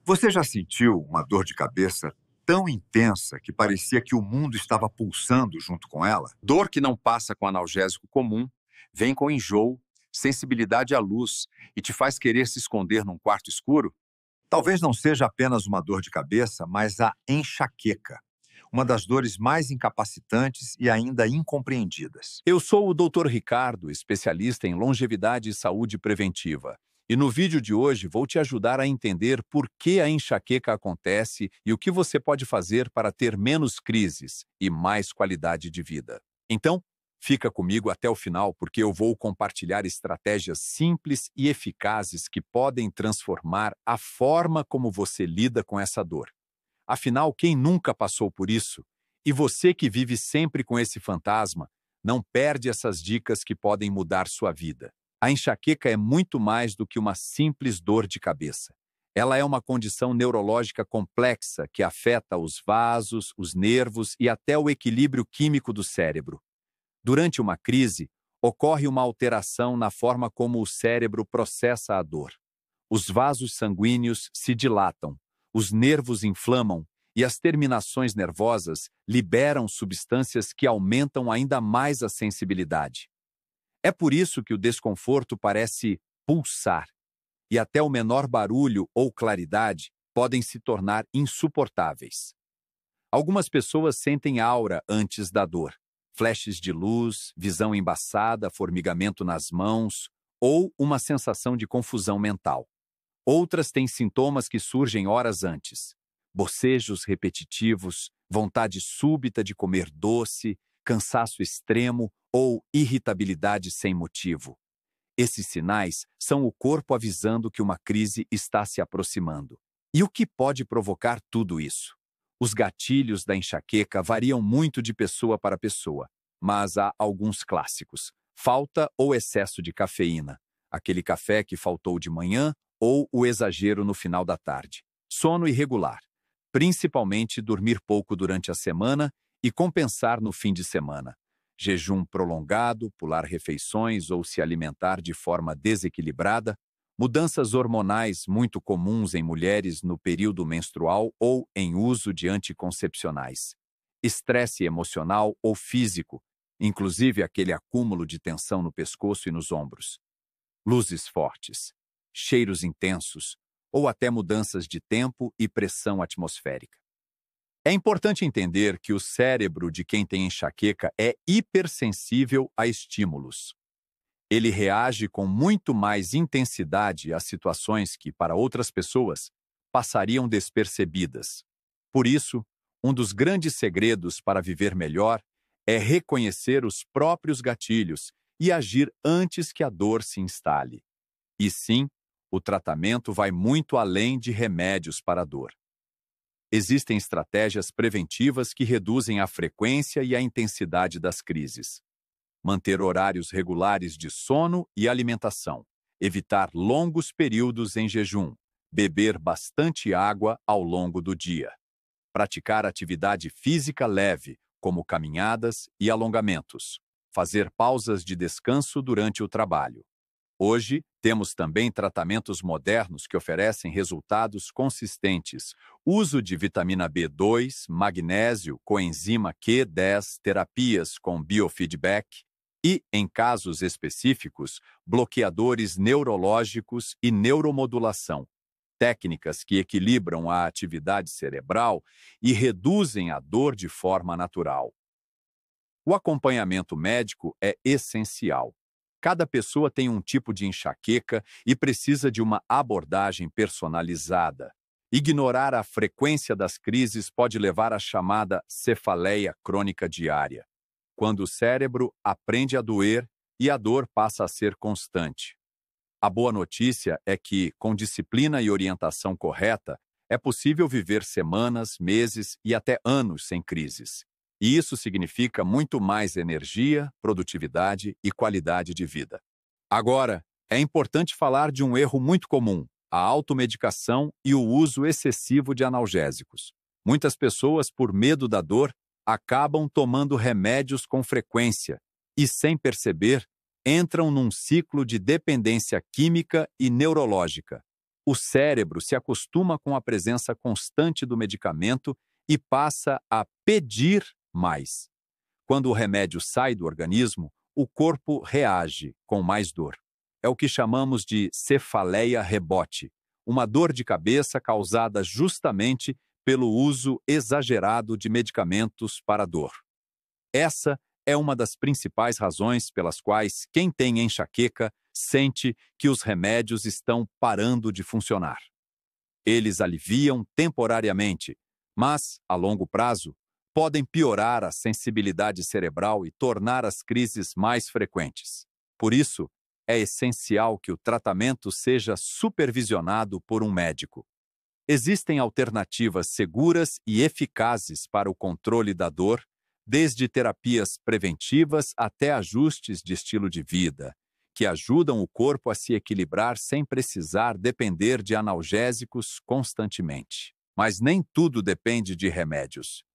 Você já sentiu uma dor de cabeça tão intensa que parecia que o mundo estava pulsando junto com ela? Dor que não passa com analgésico comum, vem com enjoo, sensibilidade à luz e te faz querer se esconder num quarto escuro? Talvez não seja apenas uma dor de cabeça, mas a enxaqueca, uma das dores mais incapacitantes e ainda incompreendidas. Eu sou o Dr. Ricardo, especialista em longevidade e saúde preventiva. E no vídeo de hoje vou te ajudar a entender por que a enxaqueca acontece e o que você pode fazer para ter menos crises e mais qualidade de vida. Então, fica comigo até o final porque eu vou compartilhar estratégias simples e eficazes que podem transformar a forma como você lida com essa dor. Afinal, quem nunca passou por isso? E você que vive sempre com esse fantasma, não perde essas dicas que podem mudar sua vida. A enxaqueca é muito mais do que uma simples dor de cabeça. Ela é uma condição neurológica complexa que afeta os vasos, os nervos e até o equilíbrio químico do cérebro. Durante uma crise, ocorre uma alteração na forma como o cérebro processa a dor. Os vasos sanguíneos se dilatam, os nervos inflamam e as terminações nervosas liberam substâncias que aumentam ainda mais a sensibilidade. É por isso que o desconforto parece pulsar, e até o menor barulho ou claridade podem se tornar insuportáveis. Algumas pessoas sentem aura antes da dor, flashes de luz, visão embaçada, formigamento nas mãos ou uma sensação de confusão mental. Outras têm sintomas que surgem horas antes: bocejos repetitivos, vontade súbita de comer doce, cansaço extremo ou irritabilidade sem motivo. Esses sinais são o corpo avisando que uma crise está se aproximando. E o que pode provocar tudo isso? Os gatilhos da enxaqueca variam muito de pessoa para pessoa, mas há alguns clássicos: falta ou excesso de cafeína, aquele café que faltou de manhã ou o exagero no final da tarde. Sono irregular, principalmente dormir pouco durante a semana e compensar no fim de semana. Jejum prolongado, pular refeições ou se alimentar de forma desequilibrada. Mudanças hormonais muito comuns em mulheres no período menstrual ou em uso de anticoncepcionais. Estresse emocional ou físico, inclusive aquele acúmulo de tensão no pescoço e nos ombros. Luzes fortes, cheiros intensos ou até mudanças de tempo e pressão atmosférica. É importante entender que o cérebro de quem tem enxaqueca é hipersensível a estímulos. Ele reage com muito mais intensidade a situações que, para outras pessoas, passariam despercebidas. Por isso, um dos grandes segredos para viver melhor é reconhecer os próprios gatilhos e agir antes que a dor se instale. E sim, o tratamento vai muito além de remédios para a dor. Existem estratégias preventivas que reduzem a frequência e a intensidade das crises. Manter horários regulares de sono e alimentação, evitar longos períodos em jejum, beber bastante água ao longo do dia. Praticar atividade física leve, como caminhadas e alongamentos. Fazer pausas de descanso durante o trabalho. Hoje, temos também tratamentos modernos que oferecem resultados consistentes. Uso de vitamina B2, magnésio, coenzima Q10, terapias com biofeedback e, em casos específicos, bloqueadores neurológicos e neuromodulação. Técnicas que equilibram a atividade cerebral e reduzem a dor de forma natural. O acompanhamento médico é essencial. Cada pessoa tem um tipo de enxaqueca e precisa de uma abordagem personalizada. Ignorar a frequência das crises pode levar à chamada cefaleia crônica diária, quando o cérebro aprende a doer e a dor passa a ser constante. A boa notícia é que, com disciplina e orientação correta, é possível viver semanas, meses e até anos sem crises. E isso significa muito mais energia, produtividade e qualidade de vida. Agora, é importante falar de um erro muito comum: a automedicação e o uso excessivo de analgésicos. Muitas pessoas, por medo da dor, acabam tomando remédios com frequência e, sem perceber, entram num ciclo de dependência química e neurológica. O cérebro se acostuma com a presença constante do medicamento e passa a pedir mais. Quando o remédio sai do organismo, o corpo reage com mais dor. É o que chamamos de cefaleia rebote, uma dor de cabeça causada justamente pelo uso exagerado de medicamentos para dor. Essa é uma das principais razões pelas quais quem tem enxaqueca sente que os remédios estão parando de funcionar. Eles aliviam temporariamente, mas, a longo prazo, podem piorar a sensibilidade cerebral e tornar as crises mais frequentes. Por isso, é essencial que o tratamento seja supervisionado por um médico. Existem alternativas seguras e eficazes para o controle da dor, desde terapias preventivas até ajustes de estilo de vida, que ajudam o corpo a se equilibrar sem precisar depender de analgésicos constantemente. Mas nem tudo depende de remédios.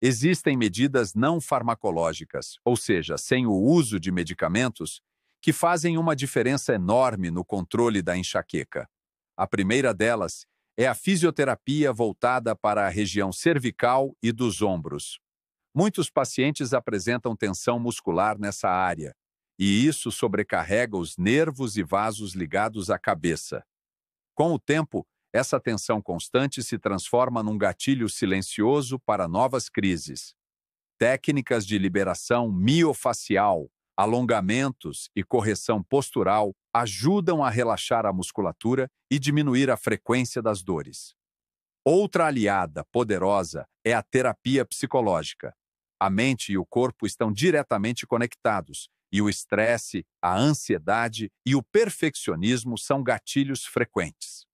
Existem medidas não farmacológicas, ou seja, sem o uso de medicamentos, que fazem uma diferença enorme no controle da enxaqueca. A primeira delas é a fisioterapia voltada para a região cervical e dos ombros. Muitos pacientes apresentam tensão muscular nessa área, e isso sobrecarrega os nervos e vasos ligados à cabeça. Com o tempo, essa tensão constante se transforma num gatilho silencioso para novas crises. Técnicas de liberação miofacial, alongamentos e correção postural ajudam a relaxar a musculatura e diminuir a frequência das dores. Outra aliada poderosa é a terapia psicológica. A mente e o corpo estão diretamente conectados, e o estresse, a ansiedade e o perfeccionismo são gatilhos frequentes.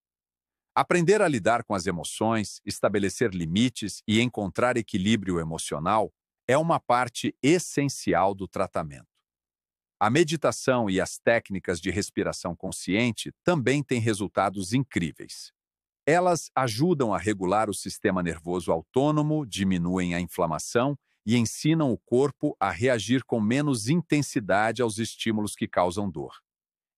Aprender a lidar com as emoções, estabelecer limites e encontrar equilíbrio emocional é uma parte essencial do tratamento. A meditação e as técnicas de respiração consciente também têm resultados incríveis. Elas ajudam a regular o sistema nervoso autônomo, diminuem a inflamação e ensinam o corpo a reagir com menos intensidade aos estímulos que causam dor.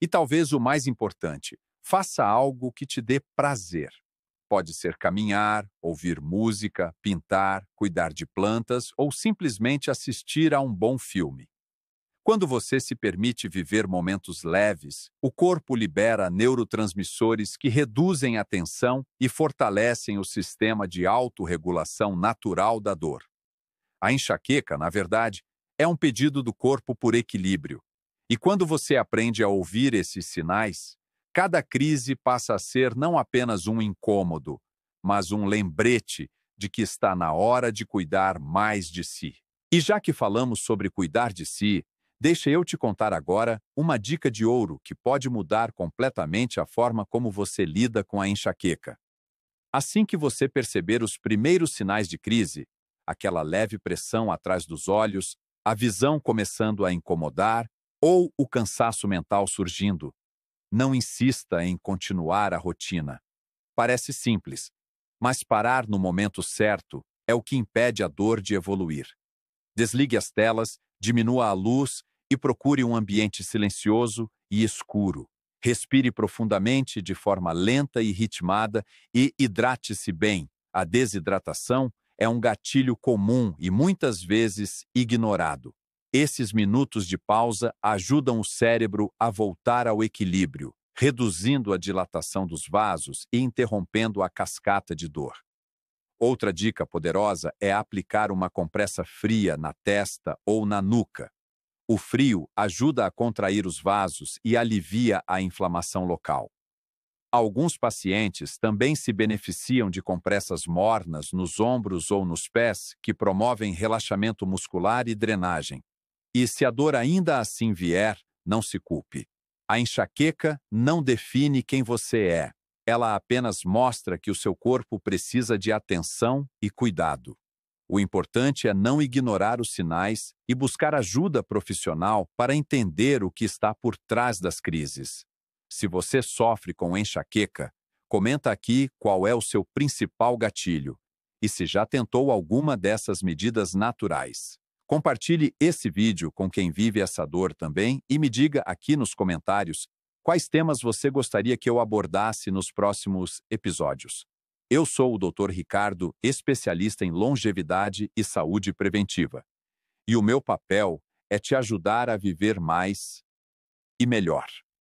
E talvez o mais importante, faça algo que te dê prazer. Pode ser caminhar, ouvir música, pintar, cuidar de plantas ou simplesmente assistir a um bom filme. Quando você se permite viver momentos leves, o corpo libera neurotransmissores que reduzem a tensão e fortalecem o sistema de autorregulação natural da dor. A enxaqueca, na verdade, é um pedido do corpo por equilíbrio. E quando você aprende a ouvir esses sinais, cada crise passa a ser não apenas um incômodo, mas um lembrete de que está na hora de cuidar mais de si. E já que falamos sobre cuidar de si, deixa eu te contar agora uma dica de ouro que pode mudar completamente a forma como você lida com a enxaqueca. Assim que você perceber os primeiros sinais de crise, aquela leve pressão atrás dos olhos, a visão começando a incomodar ou o cansaço mental surgindo, não insista em continuar a rotina. Parece simples, mas parar no momento certo é o que impede a dor de evoluir. Desligue as telas, diminua a luz e procure um ambiente silencioso e escuro. Respire profundamente de forma lenta e ritmada e hidrate-se bem. A desidratação é um gatilho comum e muitas vezes ignorado. Esses minutos de pausa ajudam o cérebro a voltar ao equilíbrio, reduzindo a dilatação dos vasos e interrompendo a cascata de dor. Outra dica poderosa é aplicar uma compressa fria na testa ou na nuca. O frio ajuda a contrair os vasos e alivia a inflamação local. Alguns pacientes também se beneficiam de compressas mornas nos ombros ou nos pés que promovem relaxamento muscular e drenagem. E se a dor ainda assim vier, não se culpe. A enxaqueca não define quem você é. Ela apenas mostra que o seu corpo precisa de atenção e cuidado. O importante é não ignorar os sinais e buscar ajuda profissional para entender o que está por trás das crises. Se você sofre com enxaqueca, comenta aqui qual é o seu principal gatilho e se já tentou alguma dessas medidas naturais. Compartilhe esse vídeo com quem vive essa dor também e me diga aqui nos comentários Quais temas você gostaria que eu abordasse nos próximos episódios? Eu sou o Dr. Ricardo, especialista em longevidade e saúde preventiva. E o meu papel é te ajudar a viver mais e melhor.